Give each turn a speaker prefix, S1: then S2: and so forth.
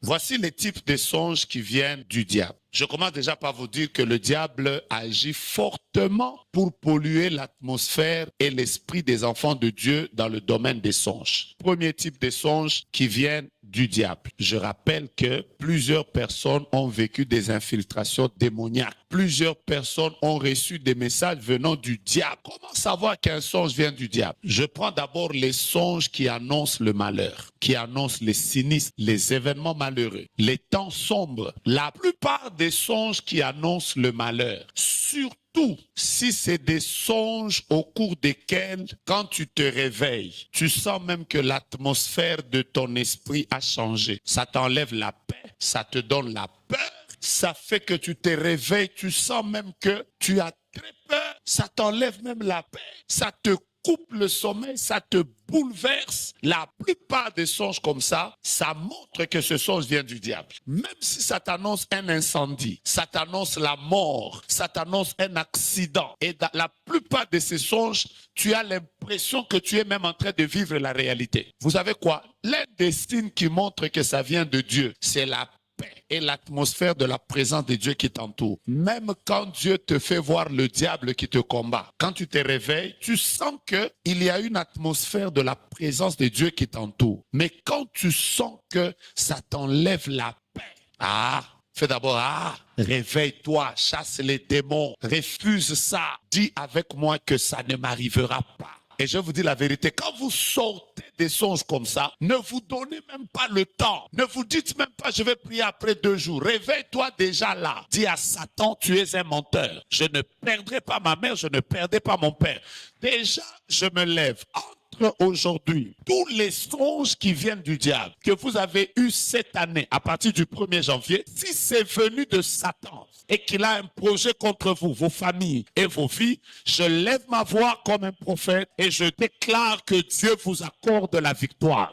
S1: Voici les types de songes qui viennent du diable. Je commence déjà par vous dire que le diable agit fortement pour polluer l'atmosphère et l'esprit des enfants de Dieu dans le domaine des songes. Premier type de songes qui viennent du diable. Je rappelle que plusieurs personnes ont vécu des infiltrations démoniaques. Plusieurs personnes ont reçu des messages venant du diable. Comment savoir qu'un songe vient du diable? Je prends d'abord les songes qui annoncent le malheur, qui annoncent les sinistres, les événements malheureux, les temps sombres. La plupart des songes qui annoncent le malheur, surtout si c'est des songes au cours desquels, quand tu te réveilles, tu sens même que l'atmosphère de ton esprit a changé. Ça t'enlève la paix, ça te donne la peur, ça fait que tu te réveilles, tu sens même que tu as très peur, ça t'enlève même la paix, ça te coupe le sommeil, ça te bouleverse. La plupart des songes comme ça montre que ce songe vient du diable. Même si ça t'annonce un incendie, ça t'annonce la mort, ça t'annonce un accident. Et dans la plupart de ces songes, tu as l'impression que tu es même en train de vivre la réalité. Vous savez quoi? L'un des signes qui montre que ça vient de Dieu, c'est la paix et l'atmosphère de la présence de Dieu qui t'entoure. Même quand Dieu te fait voir le diable qui te combat, quand tu te réveilles, tu sens qu'il y a une atmosphère de la présence de Dieu qui t'entoure. Mais quand tu sens que ça t'enlève la paix, fais d'abord, réveille-toi, chasse les démons, refuse ça, dis avec moi que ça ne m'arrivera pas. Et je vous dis la vérité, quand vous sortez des songes comme ça, ne vous donnez même pas le temps. Ne vous dites même pas, je vais prier après 2 jours. Réveille-toi déjà là. Dis à Satan, tu es un menteur. Je ne perdrai pas ma mère, je ne perdrai pas mon père. Déjà, je me lève. Aujourd'hui, tous les songes qui viennent du diable, que vous avez eu cette année, à partir du 1er janvier, si c'est venu de Satan et qu'il a un projet contre vous, vos familles et vos vies, je lève ma voix comme un prophète et je déclare que Dieu vous accorde la victoire.